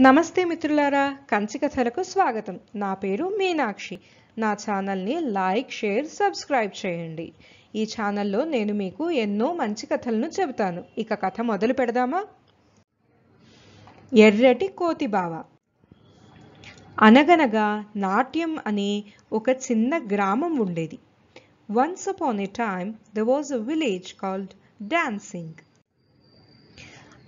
నమస్తే మిత్రులారా, కంచి కథలకు స్వాగతం. నా పేరు మీనాక్షి. నా ఛానల్ని లైక్, షేర్, సబ్స్క్రైబ్ చేయండి. ఈ ఛానల్లో నేను మీకు ఎన్నో మంచి కథలను చెబుతాను. ఇక కథ మొదలు పెడదామా? ఎర్రటి కోతి బావ. అనగనగా నాట్యం అనే ఒక చిన్న గ్రామం ఉండేది. Once upon a time there was a village called Dancing.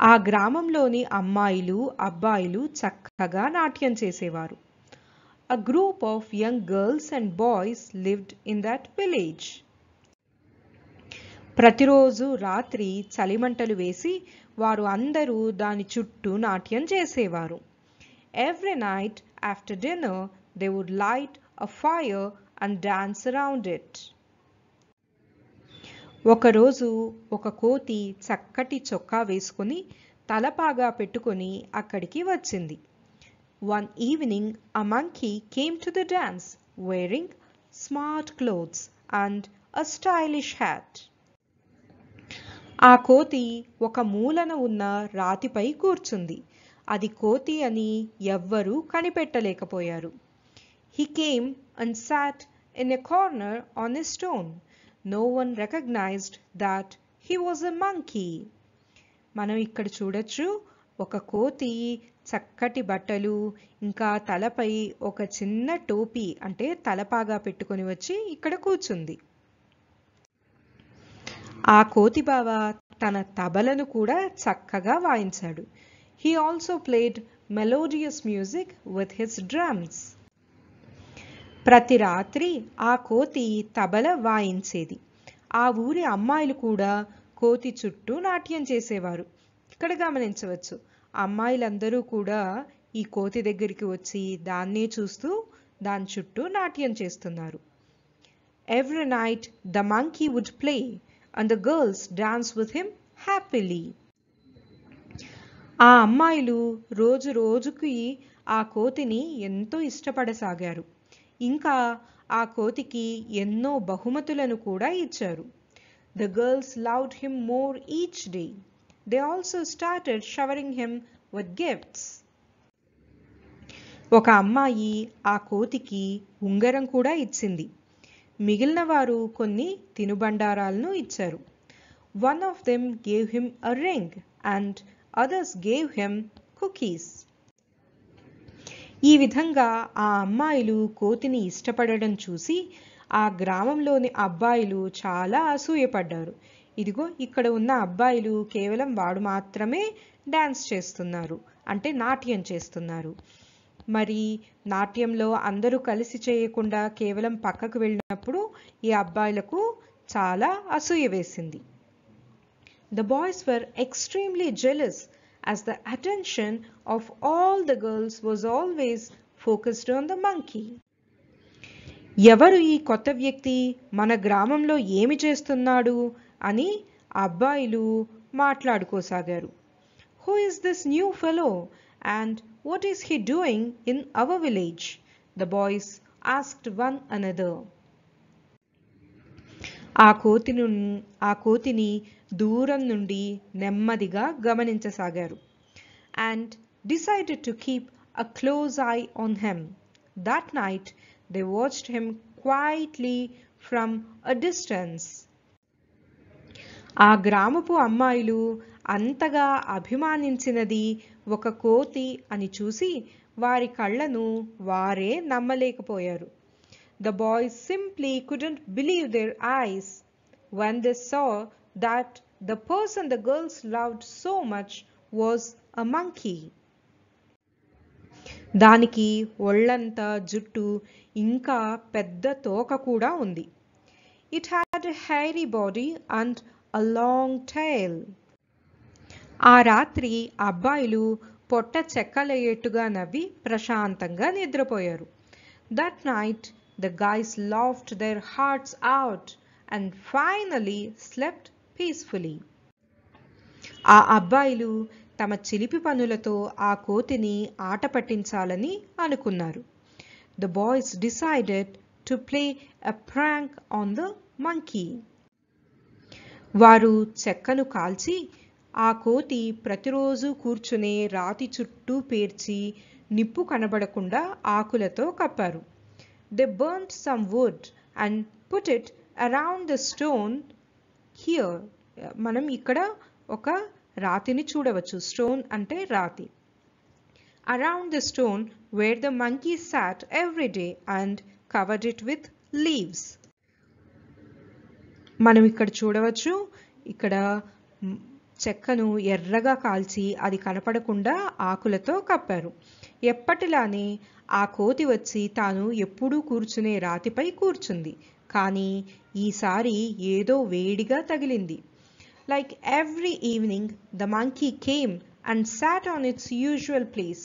ఆ గ్రామంలోని అమ్మాయిలు, అబ్బాయిలు చక్కగా నాట్యం చేసేవారు. A group of young girls and boys lived in that village. ప్రతిరోజు రాత్రి చలిమంటలు వేసి వారు అందరూ దాని చుట్టూ నాట్యం చేసేవారు. Every night after dinner they would light a fire and dance around it. ఒకరోజు ఒక కోతి చక్కటి చొక్కా వేసుకుని తలపాగా పెట్టుకుని అక్కడికి వచ్చింది. One evening a monkey came to the dance wearing smart clothes and a stylish hat. ఆ కోతి ఒక మూలన ఉన్న రాతిపై కూర్చుంది. అది కోతి అని ఎవ్వరూ కనిపెట్టలేకపోయారు. He came and sat in a corner on a stone. No one recognized that he was a monkey. మనం ఇక్కడ చూడొచ్చు, ఒక కోతి చక్కటి బట్టలు ఇంకా తలపై ఒక చిన్న టోపీ అంటే తలపాగా పెట్టుకొని వచ్చి ఇక్కడ కూర్చుంది. ఆ కోతి బావ తన తబలను కూడా చక్కగా వాయించాడు. He also played melodious music with his drums. ప్రతి రాత్రి ఆ కోతి తబల వాయించేది. ఆ ఊరి అమ్మాయిలు కూడా కోతి చుట్టూ నాట్యం చేసేవారు. ఇక్కడ గమనించవచ్చు, అమ్మాయిలందరూ కూడా ఈ కోతి దగ్గరికి వచ్చి దాన్నే చూస్తూ దాని చుట్టూ నాట్యం చేస్తున్నారు. Every night the monkey would play and the girls danced with him happily. ఆ అమ్మాయిలు రోజు రోజుకి ఆ కోతిని ఎంతో ఇష్టపడసాగారు. ఇంకా ఆ కోతికి ఎన్నో బహుమతులను కూడా ఇచ్చారు. The girls loved him more each day. They also started showering him with gifts. ఒక అమ్మాయి ఆ కోతికి ఉంగరం కూడా ఇచ్చింది. మిగిలిన వారు కొన్ని తినుబండారాలను ఇచ్చారు. One of them gave him a ring and others gave him cookies. ఈ విధంగా ఆ అమ్మాయిలు కోతిని ఇష్టపడడం చూసి ఆ గ్రామంలోని అబ్బాయిలు చాలా అసూయపడ్డారు. ఇదిగో ఇక్కడ ఉన్న అబ్బాయిలు కేవలం వాడు మాత్రమే డాన్స్ చేస్తున్నారు, అంటే నాట్యం చేస్తున్నారు. మరి నాట్యంలో అందరూ కలిసి చేయకుండా కేవలం పక్కకు వెళ్ళినప్పుడు ఈ అబ్బాయిలకు చాలా అసూయ వేసింది. The boys were extremely jealous as the attention of all the girls was always focused on the monkey. ఎవరు ఈ కొత్త వ్యక్తి, మన గ్రామంలో ఏమి చేస్తున్నాడు అని అబ్బాయిలు మాట్లాడుకోసాగారు. Who is this new fellow and what is he doing in our village? The boys asked one another. ఆ కోతిని దూరం నుండి నెమ్మదిగా గమనించసాగారు and decided to keep a close eye on him. That night they watched him quietly from a distance. ఆ గ్రామపు అమ్మాయిలు అంతగా అభిమానించినది ఒక కోతి అని చూసి వారి కళ్ళను వారే నమ్మలేకపోయారు. The boys simply couldn't believe their eyes when they saw that the person the girls loved so much was a monkey. దానికి ఒళ్ళంతా జుట్టు ఇంకా పెద్ద తోక కూడా ఉంది. It had a hairy body and a long tail. ఆ రాత్రి అబ్బాయిలు పొట్ట చెక్కలయ్యేట్టుగా నవ్వి ప్రశాంతంగా నిద్రపోయారు. That night the guys laughed their hearts out and finally slept peacefully. ఆ అబ్బాయిలు తమ చిలిపి పనులతో ఆ కోతిని ఆట పట్టించాలని అనుకున్నారు. The boys decided to play a prank on the monkey. వారు చెక్కను కాల్చి ఆ కోతి ప్రతిరోజు కూర్చునే రాతి చుట్టూ పేర్చి నిప్పు కనబడకుండా ఆకులతో కప్పారు. They burnt some wood and put it around the stone here. మనం ఇక్కడ ఒక రాతిని చూడవచ్చు. స్టోన్ అంటే రాతి. Around the stone where the monkey sat every day and covered it with leaves. మనం ఇక్కడ చూడవచ్చు. ఇక్కడ చెక్కను ఎర్రగా కాల్చి అది కనపడకుండా ఆకులతో కప్పారు. ఎప్పటిలానే ఆ కోతి వచ్చి తాను ఎప్పుడూ కూర్చునే రాతిపై కూర్చుంది. కానీ ఈసారి ఏదో వేడిగా తగిలింది. Like every evening, the monkey came and sat on its usual place.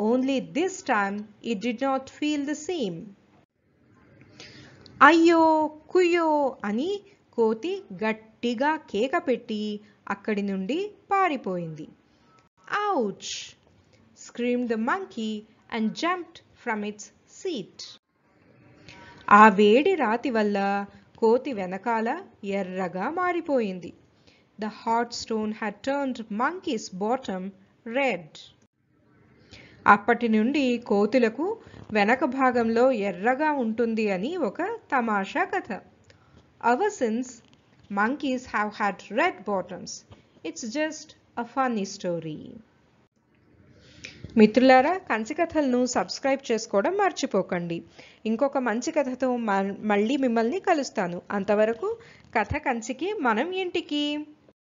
Only this time it did not feel the same. అయ్యో కుయ్యో అని కోతి గట్టిగా కేక పెట్టి అక్కడి నుండి పారిపోయింది. Ouch! screamed the monkey and jumped from its seat. ఆ వేడి రాతి వల్ల కోతి వెనకాల ఎర్రగా మారిపోయింది. The hot stone had turned monkey's bottom red. అప్పటి నుండి కోతులకు వెనక భాగంలో ఎర్రగా ఉంటుంది అని ఒక తమాషా కథ. Ever since, monkeys have had red bottoms. It's just a funny story. మిత్రులారా, కంచి కథలను సబ్స్క్రైబ్ చేసుకోవడం మర్చిపోకండి. ఇంకొక మంచి కథతో మళ్ళీ మిమ్మల్ని కలుస్తాను. అంతవరకు కథ కంచికి మనం ఇంటికి.